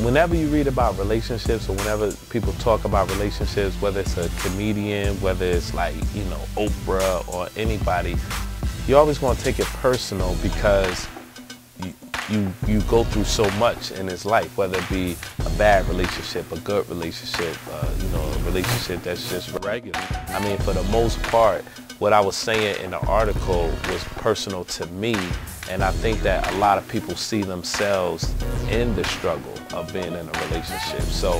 whenever you read about relationships or whenever people talk about relationships, whether it's a comedian, whether it's like, you know, Oprah or anybody, you're always going to take it personal because you go through so much in this life, whether it be a bad relationship, a good relationship, you know, a relationship that's just regular. I mean, for the most part, what I was saying in the article was personal to me, and I think that a lot of people see themselves in the struggle of being in a relationship. So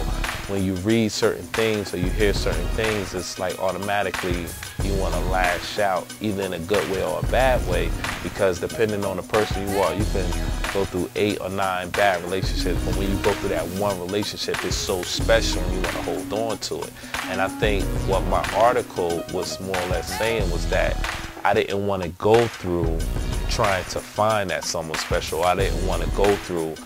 when you read certain things or you hear certain things, it's like automatically you want to lash out, either in a good way or a bad way, because depending on the person you are, you can go through 8 or 9 bad relationships, but when you go through that one relationship, it's so special and you want to hold on to it. And I think what my article was more or less saying was that I didn't want to go through trying to find that someone special. I didn't want to go through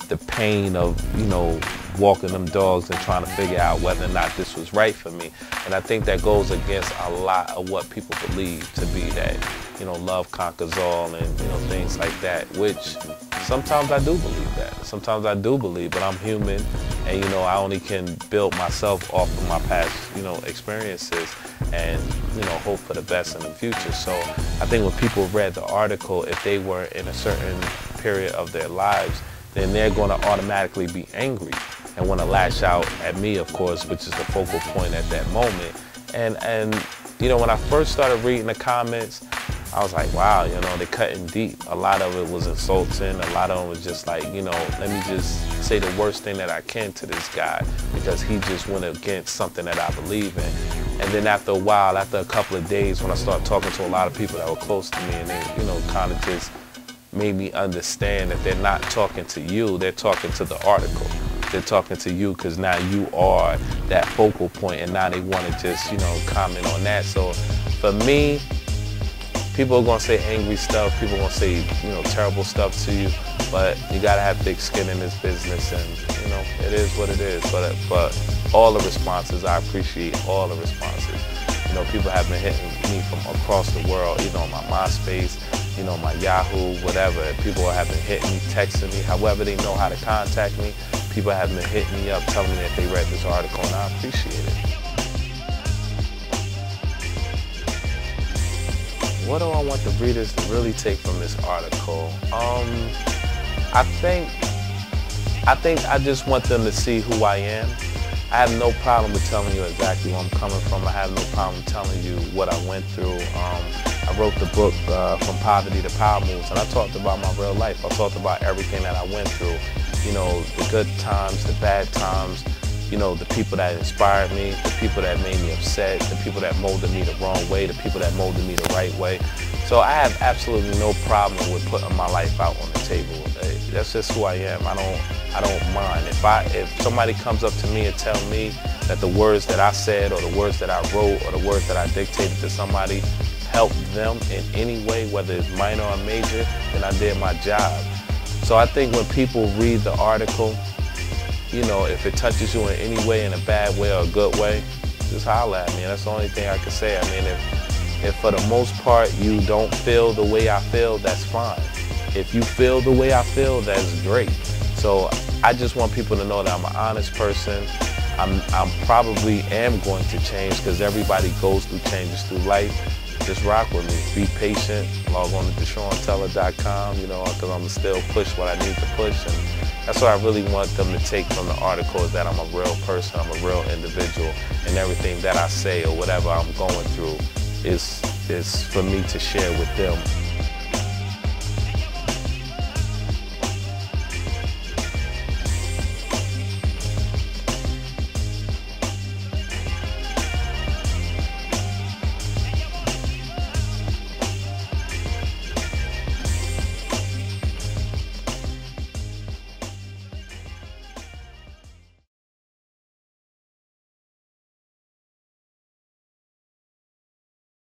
the pain of, you know, walking them dogs and trying to figure out whether or not this was right for me. And I think that goes against a lot of what people believe to be that, you know, love conquers all and, you know, things like that, which sometimes I do believe that. Sometimes I do believe, but I'm human and, you know, I only can build myself off of my past, you know, experiences and, you know, hope for the best in the future. So I think when people read the article, if they were in a certain period of their lives, then they're going to automatically be angry and want to lash out at me, of course, which is the focal point at that moment. And you know, when I first started reading the comments, I was like, wow, you know, they're cutting deep. A lot of it was insulting. A lot of it was just like, you know, let me just say the worst thing that I can to this guy because he just went against something that I believe in. And then after a while, after a couple of days, when I started talking to a lot of people that were close to me and they, you know, kind of just made me understand that they're not talking to you, they're talking to the article. They're talking to you because now you are that focal point and now they want to just, you know, comment on that. So for me, people are going to say angry stuff, people are going to say, you know, terrible stuff to you, but you got to have thick skin in this business and, you know, it is what it is. But all the responses, I appreciate all the responses. You know, people have been hitting me from across the world, either on my MySpace, you know, my Yahoo, whatever. People have been hitting me, texting me, however they know how to contact me. People have been hitting me up, telling me that they read this article, and I appreciate it. What do I want the readers to really take from this article? I think I just want them to see who I am. I have no problem with telling you exactly where I'm coming from. I have no problem telling you what I went through. I wrote the book, From Poverty to Power Moves, and I talked about my real life. I talked about everything that I went through. You know, the good times, the bad times, you know, the people that inspired me, the people that made me upset, the people that molded me the wrong way, the people that molded me the right way. So I have absolutely no problem with putting my life out on the table. That's just who I am. I don't mind. If somebody comes up to me and tell me that the words that I said or the words that I wrote or the words that I dictated to somebody help them in any way, whether it's minor or major, then I did my job. So I think when people read the article, you know, if it touches you in any way, in a bad way or a good way, just holler at me. That's the only thing I can say. I mean, if for the most part you don't feel the way I feel, that's fine. If you feel the way I feel, that's great. So I just want people to know that I'm an honest person. I'm probably am going to change because everybody goes through changes through life. Just rock with me. Be patient. Log on to DashawnTeller.com, you know, because I'm still push what I need to push. And that's what I really want them to take from the article, is that I'm a real person, I'm a real individual, and everything that I say or whatever I'm going through is for me to share with them.